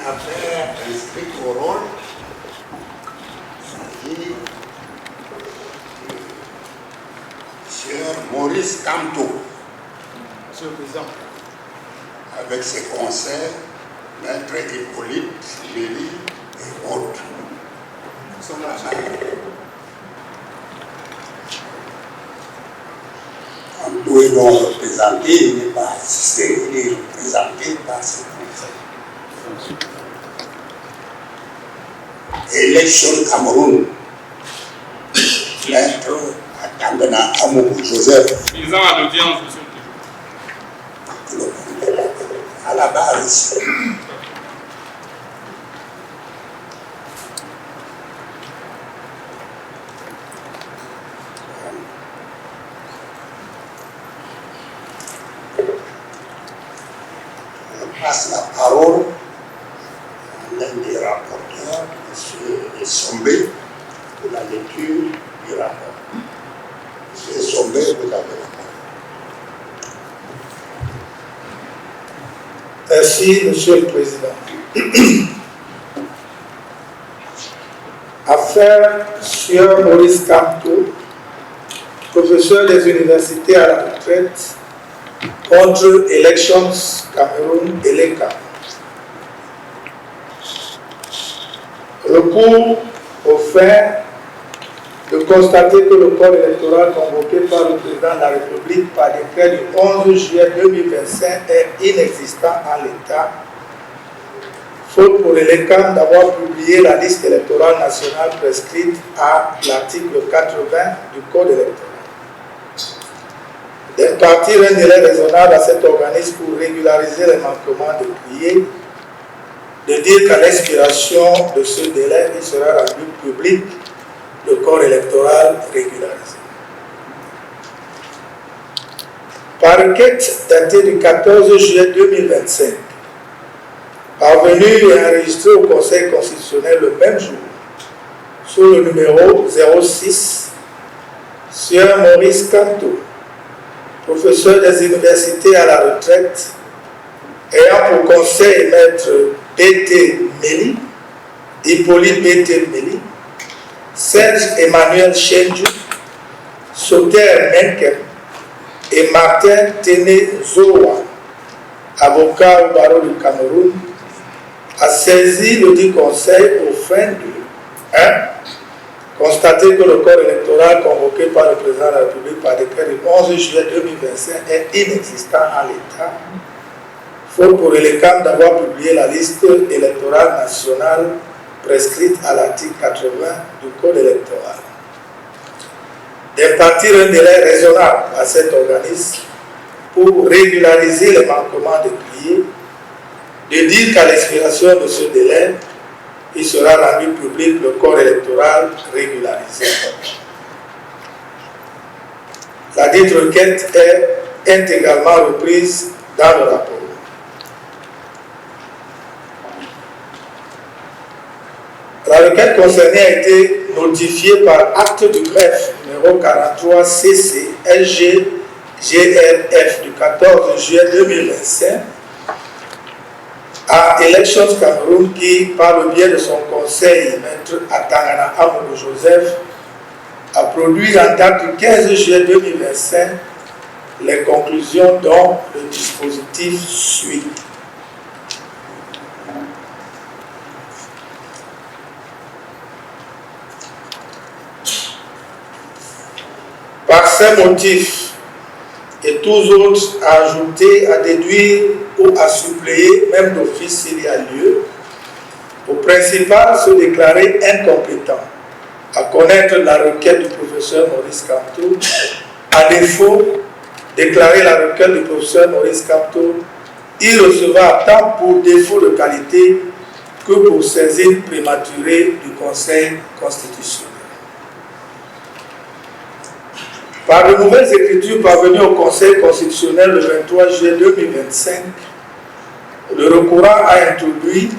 affaire inscrite au rôle. Il s'agit de M. Maurice Kamto. Monsieur le Président. Avec ses conseils, Maître Hippolyte, Lévy et autres. Nous sommes là. Kamto est donc représenté, il n'est pas assisté, il est représenté par ses conseils. Élection Cameroun. Maître Atangana Amou Joseph. Président à l'audience, monsieur le Président. À la base. Je passe la parole à l'un des rapporteurs, M. Sombé, pour la lecture du rapport. M. Sombé, vous avez la parole. Merci, Monsieur le Président. Affaire Sieur Maurice Kamto, professeur des universités à la retraite, contre Elections Cameroun et l'ECA. Recours au fait de constater que le corps électoral convoqué par le président de la République par décret du 11 juillet 2025 est inexistant en l'état, faute pour l'ECAM d'avoir publié la liste électorale nationale prescrite à l'article 80 du Code électoral. D'impartir un délai raisonnable à cet organisme pour régulariser les manquements de prier, de dire qu'à l'expiration de ce délai, il sera rendu public le corps électoral régularisé. Par requête datée du 14 juillet 2025, parvenue et enregistrée au Conseil constitutionnel le même jour, sous le numéro 06, Sieur Maurice Kamto, professeur des universités à la retraite, ayant pour conseil Maître B.T. Méli, Hippolyte B.T. Méli, Serge Emmanuel Chenju, Soter Menkem et Martin Téné Zowa, avocat au barreau du Cameroun, a saisi le dit conseil aux fins de 1. Constater que le corps électoral convoqué par le président de la République par décret du 11 juillet 2025 est inexistant en l'état, faute pour l'ECAM d'avoir publié la liste électorale nationale prescrite à l'article 80 du Code électoral. D'impartir un délai raisonnable à cet organisme pour régulariser les manquements de prier, de dire qu'à l'expiration de ce délai, il sera rendu public le corps électoral régularisé. La dite requête est intégralement reprise dans le rapport. La requête concernée a été notifiée par acte du greffe numéro 43 CC LG GRF du 14 juillet 2025 à Elections Cameroun qui, par le biais de son conseil, Maître Atangana Amou Joseph, a produit en date du 15 juillet 2025 les conclusions dont le dispositif suit. Par ces motifs et tous autres à ajouter, à déduire ou à suppléer, même d'office s'il y a lieu, au principal se déclarer incompétent à connaître la requête du professeur Maurice Kamto, à défaut, déclarer la requête du professeur Maurice Kamto irrecevable tant pour défaut de qualité que pour saisine prématurée du Conseil constitutionnel. Par de nouvelles écritures parvenues au Conseil constitutionnel le 23 juillet 2025, le recourant a introduit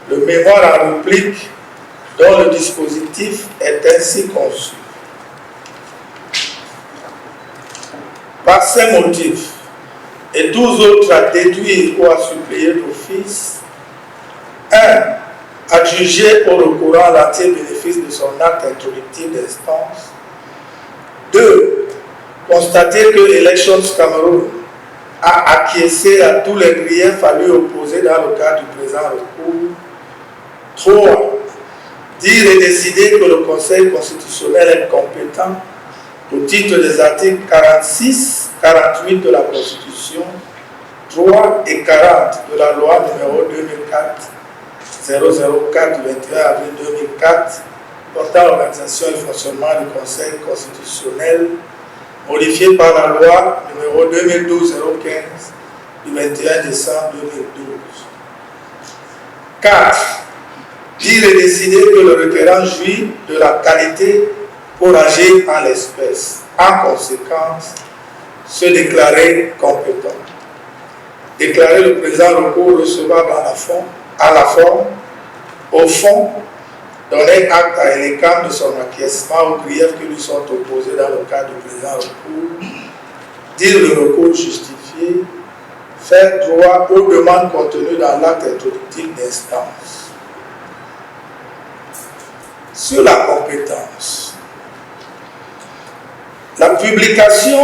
le mémoire en réplique dont le dispositif est ainsi conçu. Par ces motifs et tous autres à déduire ou à suppléer d'office, 1. Adjuger au recourant l'entier bénéfice de son acte introductif d'instance. 2. Constater que Elections Cameroun a acquiescé à tous les griefs à lui opposer dans le cadre du présent recours. 3. Dire et décider que le Conseil constitutionnel est compétent au titre des articles 46, 48 de la Constitution, 3 et 40 de la loi numéro 2004-004 du 21 avril 2004 portant l'organisation et le fonctionnement du Conseil constitutionnel, modifié par la loi numéro 2012-015 du 21 décembre 2012. 4. Dire et décider que le requérant jouit de la qualité pour agir en l'espèce. En conséquence, se déclarer compétent. Déclarer le présent recours recevable à la forme, au fond, donner acte à Elecam de son acquiescement aux griefs qui lui sont opposés dans le cadre du présent recours, dire le recours justifié, faire droit aux demandes contenues dans l'acte introductif d'instance. Sur la compétence, la publication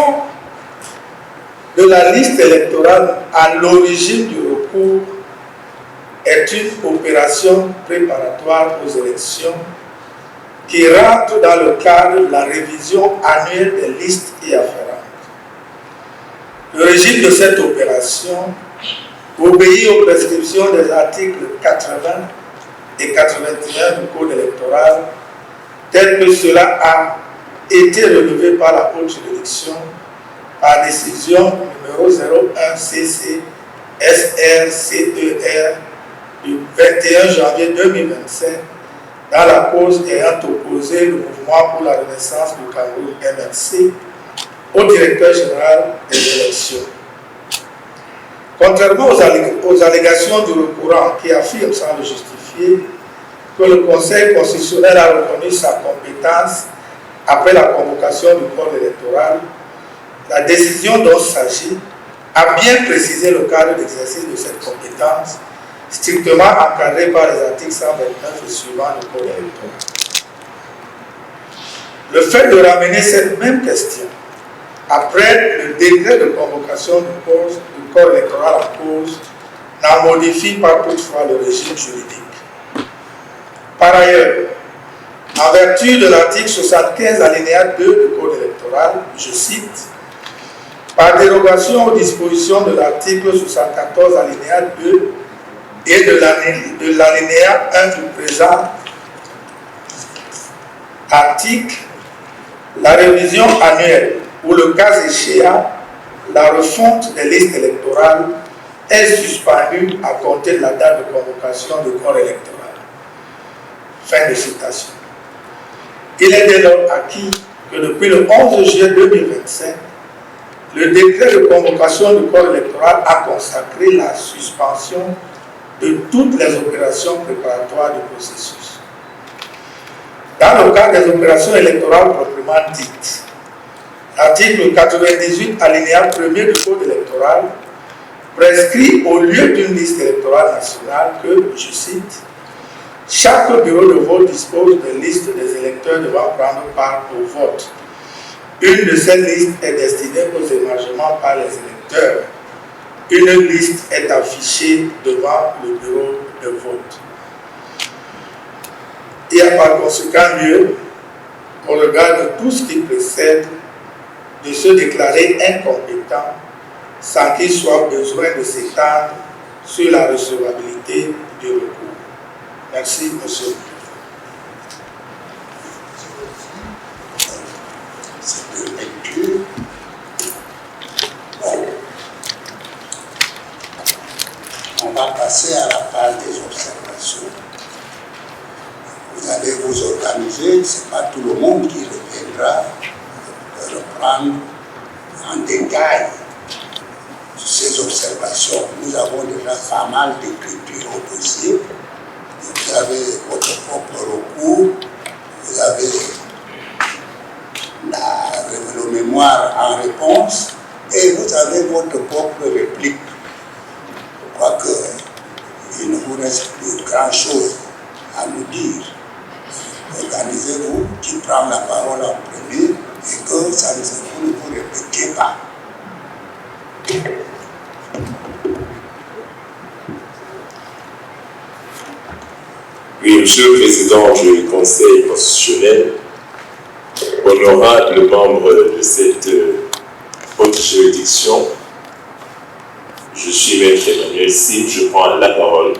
de la liste électorale à l'origine du recours est une opération préparatoire aux élections qui rentre dans le cadre de la révision annuelle des listes y afférentes. Le régime de cette opération obéit aux prescriptions des articles 80 et 81 du Code électoral, tel que cela a été relevé par la Haute juridiction par décision numéro 01 CC SRCER du 21 janvier 2025 dans la cause ayant opposé le mouvement pour la renaissance du Cameroun MRC au directeur général des élections. Contrairement aux allégations du recourant qui affirment sans le justifier que le Conseil constitutionnel a reconnu sa compétence après la convocation du corps électoral, la décision dont il s'agit a bien précisé le cadre d'exercice de cette compétence, strictement encadré par les articles 129 et suivants du Code électoral. Le fait de ramener cette même question après le décret de convocation du corps électoral en cause n'en modifie pas toutefois le régime juridique. Par ailleurs, en vertu de l'article 75 alinéa 2 du Code électoral, je cite, par dérogation aux dispositions de l'article 74 alinéa 2 et de l'alinéa 1 du présent article, la révision annuelle ou le cas échéant, la refonte des listes électorales est suspendue à compter de la date de convocation du corps électoral. Fin de citation. Il est dès lors acquis que depuis le 11 juillet 2025, le décret de convocation du corps électoral a consacré la suspension de toutes les opérations préparatoires du processus. Dans le cadre des opérations électorales proprement dites, l'article 98 alinéa 1er du Code électoral prescrit au lieu d'une liste électorale nationale que, je cite, chaque bureau de vote dispose de liste des électeurs devant prendre part au vote. Une de ces listes est destinée aux émargements par les électeurs. Une liste est affichée devant le bureau de vote. Il y a par conséquent lieu, au regard de tout ce qui précède, de se déclarer incompétent sans qu'il soit besoin de s'étendre sur la recevabilité du recours. Merci, monsieur. Cette lecture. Bon. On va passer à la phase des observations. Vous allez vous organiser, ce n'est pas tout le monde qui reviendra reprendre en détail ces observations. Nous avons déjà pas mal d'écriture au dossier. Vous avez votre propre recours, vous avez le mémoire en réponse et vous avez votre propre réplique. Je crois qu'il ne vous reste plus grand-chose à nous dire. Organisez-vous, qui prend la parole en premier et que ça ne vous répétez pas. Oui, Monsieur le Président du Conseil constitutionnel, honorable membre de cette haute juridiction, je suis Maître Emmanuel Sim, je prends la parole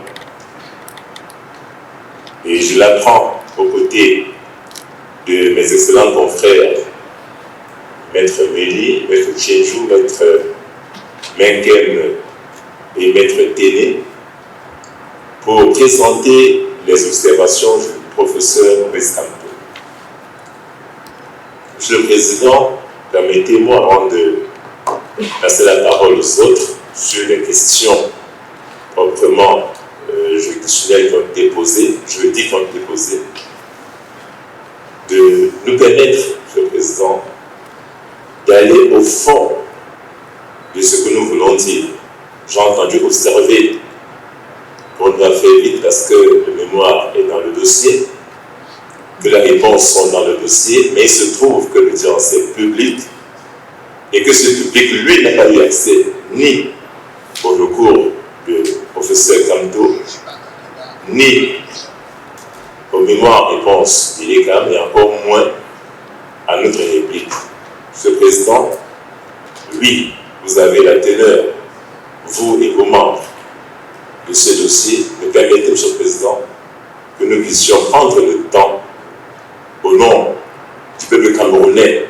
et je la prends aux côtés de mes excellents confrères, Maître Méli, Maître Tchédjou, Maître Menkem et Maître Téné, pour présenter les observations du professeur Rescamto. Monsieur le Président, permettez-moi, avant de passer la parole aux autres, sur les questions proprement juridictionnelles qui ont été posées, juridiques qui ont été posées, de nous permettre, Monsieur le Président, d'aller au fond de ce que nous voulons dire. J'ai entendu observer, on va faire vite parce que le mémoire est dans le dossier, que les réponses sont dans le dossier, mais il se trouve que l'audience est publique et que ce public, lui, n'a pas eu accès ni au recours du professeur Kamto, ni aux mémoires-réponses illégales, et encore moins à notre réplique. Monsieur le Président, oui, vous avez la teneur, vous et vos membres, de ce dossier. Me permettez, Monsieur le Président, que nous puissions prendre le temps, au nom du peuple camerounais,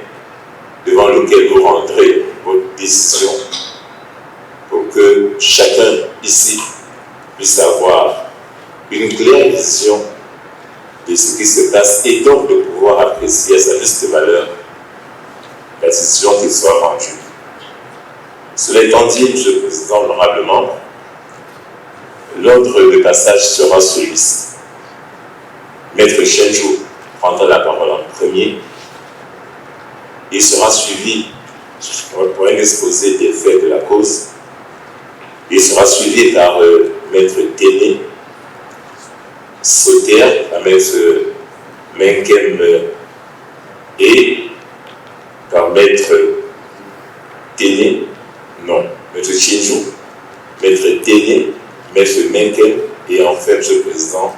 devant lequel vous rendrez votre décision, pour que chacun ici puisse avoir une claire vision de ce qui se passe et donc de pouvoir apprécier à sa juste valeur la décision qui sera rendue. Cela étant dit, Monsieur le Président, honorable membre, l'ordre de passage sera celui-ci. Maître Tchédjou prendra la parole en premier et sera suivi pour un exposé des faits de la cause. Il sera suivi par Maître Téné, Sauter, par Maître Menkem et par Maître Téné, non, Maître Tchédjou, Maître Téné, Maître Menkem et enfin, Monsieur le Président,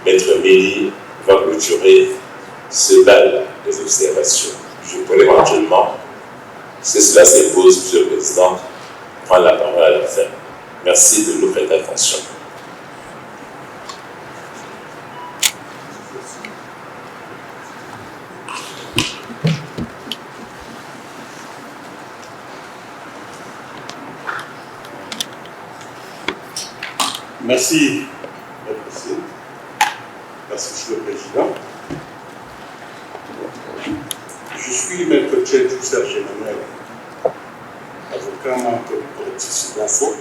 Maître Méli va clôturer ce bal des observations. Je pourrais éventuellement, si cela s'impose, Monsieur le Président, prendre la parole à la fin. Merci de nous prêter attention. Merci, Monsieur le Président. Je suis Maître Tchédjou Serge Emmanuel, avocat membre du collectif Sudinfo.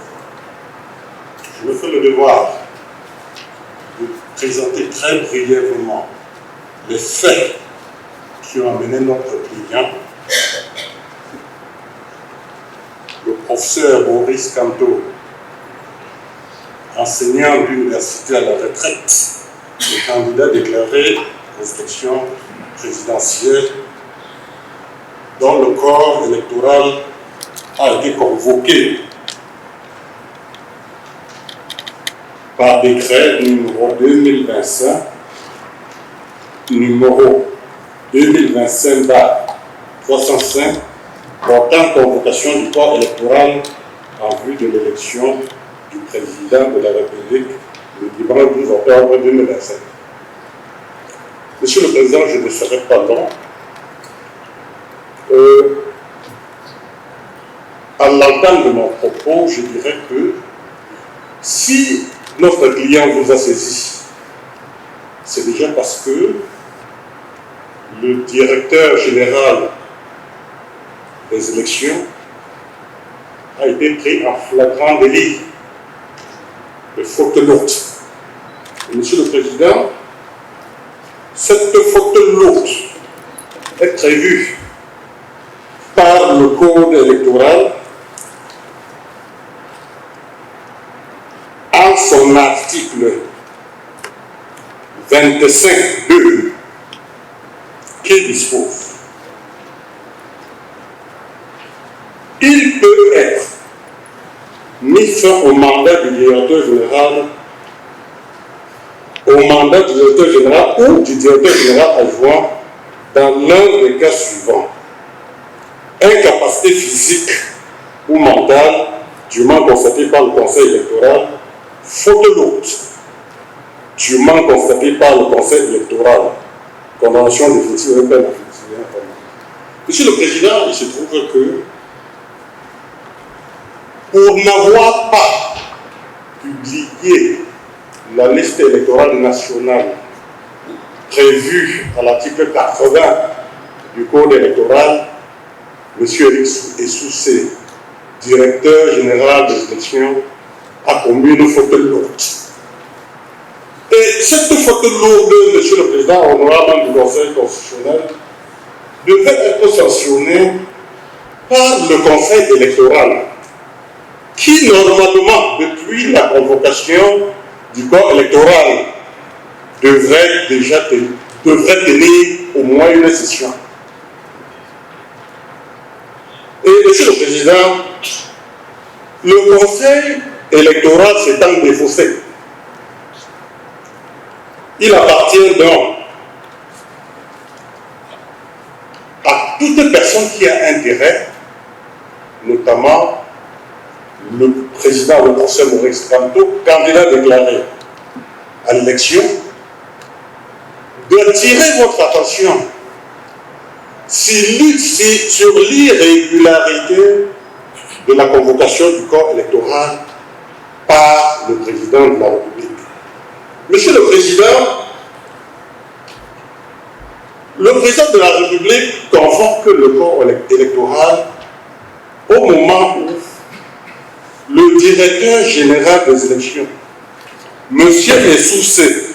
Je me fais le devoir de présenter très brièvement les faits qui ont amené notre client, le professeur Maurice Kamto, enseignant d'université à la retraite et candidat déclaré aux élections présidentielles, dont le corps électoral a été convoqué par décret numéro 2025, numéro 2025-305, portant convocation du corps électoral en vue de l'élection du président de la République le dimanche 12 octobre 2025. Monsieur le Président, je ne serai pas long. À l'entame de mon propos, je dirais que si notre client vous a saisi, c'est déjà parce que le directeur général des élections a été pris en flagrant délit de faute lourde. Et Monsieur le Président, cette faute lourde est prévue par le Code électoral en son article 25.2 qui dispose: il peut être mis fin au mandat du directeur général, ou du directeur général adjoint dans l'un des cas suivants: incapacité physique ou mentale dûment constatée par le Conseil électoral, faute lourde dûment constatée par le Conseil électoral, condamnation définitive et peine. Monsieur le Président, il se trouve que pour n'avoir pas publié la liste électorale nationale prévue à l'article 80 du Code électoral, M. Eric Essoussé, directeur général des élections, a commis une faute lourde. Et cette faute lourde, Monsieur le Président, honorable du Conseil constitutionnel, devait être sanctionnée par le Conseil électoral, qui normalement, depuis la convocation du corps électoral, devrait tenir au moins une session. Et Monsieur le Président, le Conseil électoral s'étant défaussé, il appartient donc à toute personne qui a intérêt, notamment le président du Conseil, Maurice Kamto, candidat déclaré à l'élection, d'attirer votre attention sur l'irrégularité de la convocation du corps électoral par le président de la République. Monsieur le Président de la République convoque le corps électoral au moment où le directeur général des élections, M. Essoussé,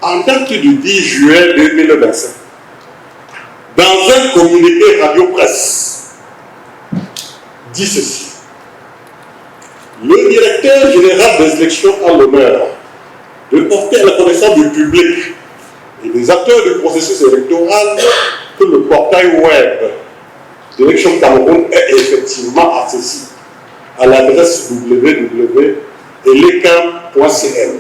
en date du 10 juillet 2025, dans un communiqué radio-presse, dit ceci: le directeur général des élections a l'honneur de porter à la connaissance du public et des acteurs du processus électoral que le portail web d'élection Cameroun est effectivement accessible à l'adresse www.elecam.cm.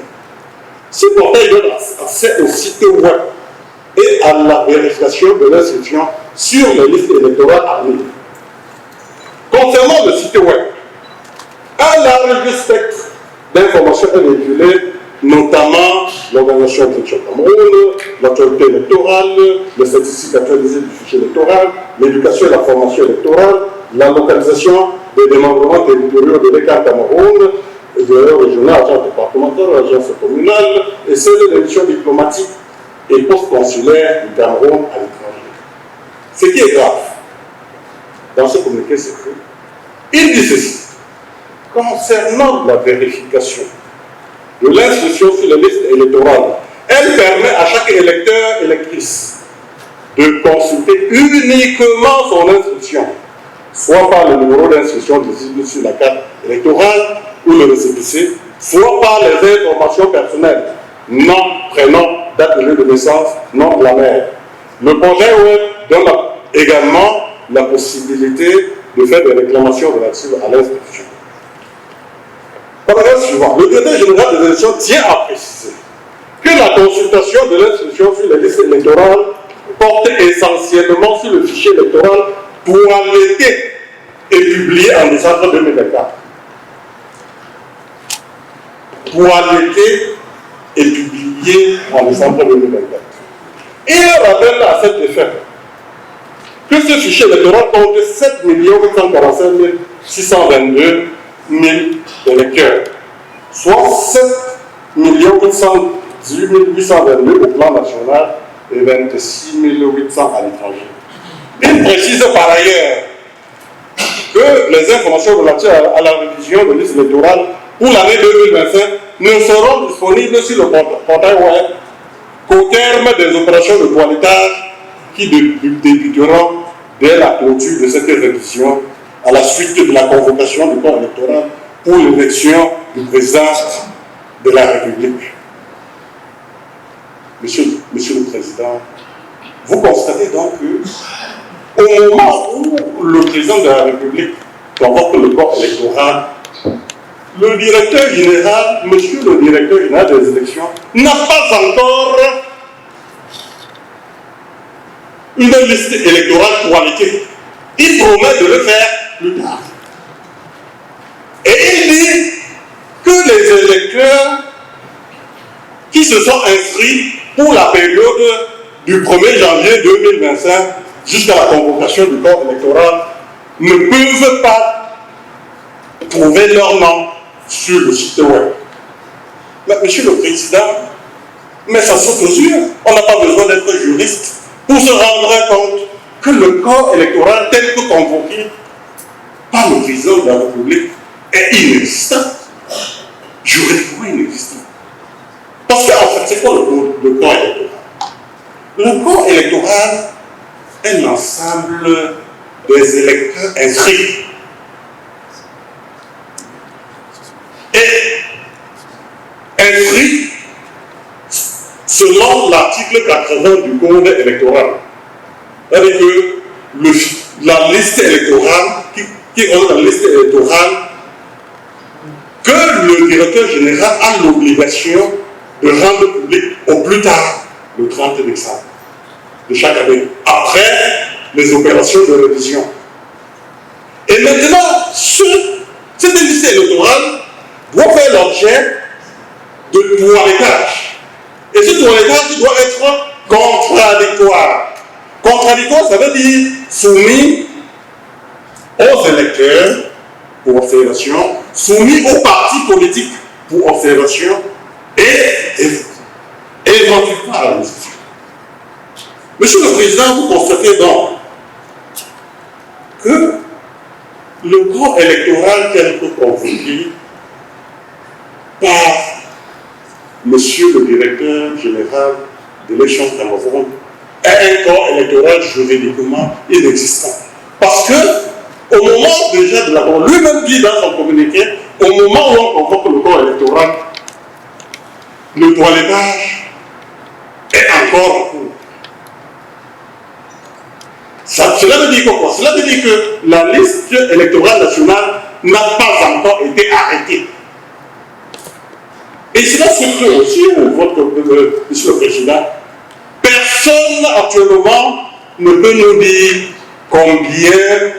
Ce portail donne accès au site web et à la vérification de l'inscription sur les listes électorales en ligne. Concernant le site web, un large spectre d'informations est véhiculé, notamment l'organisation d'élection Cameroun, l'autorité électorale, les statistiques actualisées du fichier électoral, l'éducation et la formation électorale, la localisation des démembrements territoriaux de l'ECAM Cameroun, des régionales, agences départementales, agences communales, et celles des missions diplomatiques et post-consulaires du Cameroun à l'étranger. Ce qui est grave dans ce communiqué secret, il dit ceci: concernant la vérification de l'inscription sur les listes électorales, elle permet à chaque électeur, électrice, de consulter uniquement son inscription, soit par le numéro d'inscription visible sur la carte électorale ou le récépissé, soit par les informations personnelles, nom, prénom, date de lieu de naissance, nom de la mère. Le projet web donne également la possibilité de faire des réclamations relatives à l'inscription. Paragraphe suivant. Le directeur général des élections tient à préciser que la consultation de l'inscription sur les listes électorales porte essentiellement sur le fichier électoral toiletté et publié en décembre 2024. Toiletté et publié en décembre 2024. Il rappelle à cet effet que ce fichier électoral compte 7 845 622 000 électeurs, soit 7 818 822 au plan national et 26 800 à l'étranger. Il précise par ailleurs que les informations relatives à la révision de liste électorale pour l'année 2025 ne seront disponibles sur le portail web qu'au terme des opérations de toilettage qui débuteront dès la clôture de cette révision à la suite de la convocation du corps électoral pour l'élection du président de la République. Monsieur le Président, vous constatez donc que au moment où le président de la République convoque le corps électoral, le directeur général, monsieur le directeur général des élections, n'a pas encore une liste électorale qualifiée. Il promet de le faire plus tard. Et il dit que les électeurs qui se sont inscrits pour la période du 1er janvier 2025 jusqu'à la convocation du corps électoral ne peuvent pas trouver leur nom sur le site web. Mais monsieur le Président, mais ça saute aux yeux. On n'a pas besoin d'être juriste pour se rendre compte que le corps électoral tel que convoqué par le président de la République est inexistant. Juridiquement inexistant. Parce qu'en fait, c'est quoi le corps électoral? Le corps électoral est l'ensemble des électeurs inscrits. Et inscrits selon l'article 80 du Code électoral. C'est-à-dire que la liste électorale, qui est la liste électorale, que le directeur général a l'obligation de rendre public au plus tard le 30 décembre de chaque année, après les opérations de révision. Et maintenant, cette liste électorale doit faire l'objet de toilettage. Et ce toilettage doit être contradictoire. Contradictoire, ça veut dire soumis aux électeurs pour observation, soumis aux partis politiques pour observation et éventuellement à la justice. Monsieur le Président, vous constatez donc que le corps électoral tel que convoqué par monsieur le directeur général de l'élection Cameroun est un corps électoral juridiquement inexistant. Parce que, au moment déjà de la lui-même dit dans son communiqué, au moment où on convoque le corps électoral, le toilettage est encore en cours. Cela veut dire quoi? Cela veut dire que la liste électorale nationale n'a pas encore été arrêtée. Et cela se fait aussi, monsieur le Président, personne actuellement ne peut nous dire combien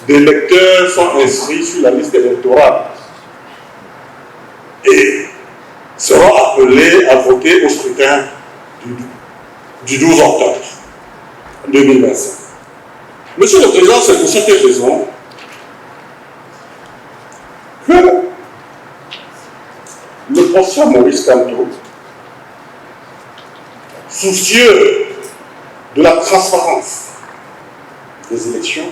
d'électeurs sont inscrits sur la liste électorale et seront appelés à voter au scrutin du 12 octobre 2025. Monsieur le Président, c'est pour cette raison que le professeur Maurice Kamto, soucieux de la transparence des élections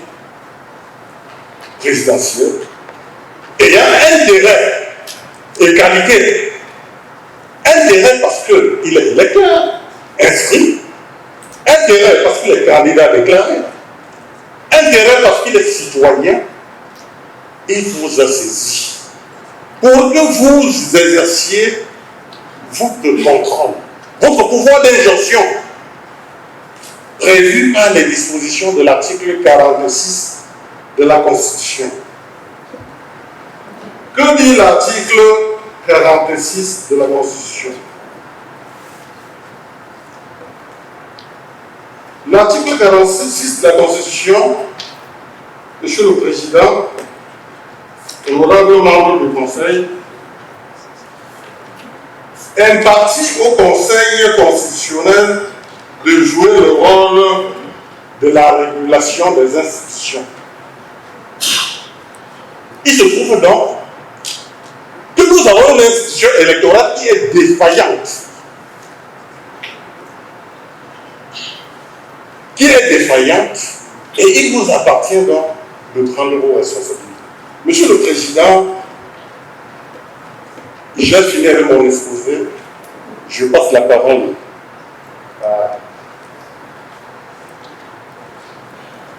présidentielles, ayant intérêt et qualité, intérêt parce qu'il est électeur inscrit, intérêt parce qu'il est candidat déclaré, intérêt parce qu'il est citoyen, il vous a saisi pour que vous exerciez votre contrôle, votre pouvoir d'injonction prévu par les dispositions de l'article 46 de la Constitution. Que dit l'article 46 de la Constitution? L'article 46 de la Constitution, Monsieur le Président, honorable membre du Conseil, impartit au Conseil constitutionnel de jouer le rôle de la régulation des institutions. Il se trouve donc que nous avons une institution électorale qui est défaillante. Et il vous appartient donc de prendre vos responsabilités. Monsieur le Président, j'ai fini avec mon exposé. Je passe la parole à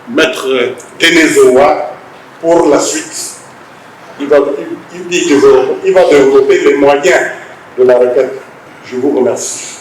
Maître Kenezoa pour la suite. Il va développer les moyens de la requête. Je vous remercie.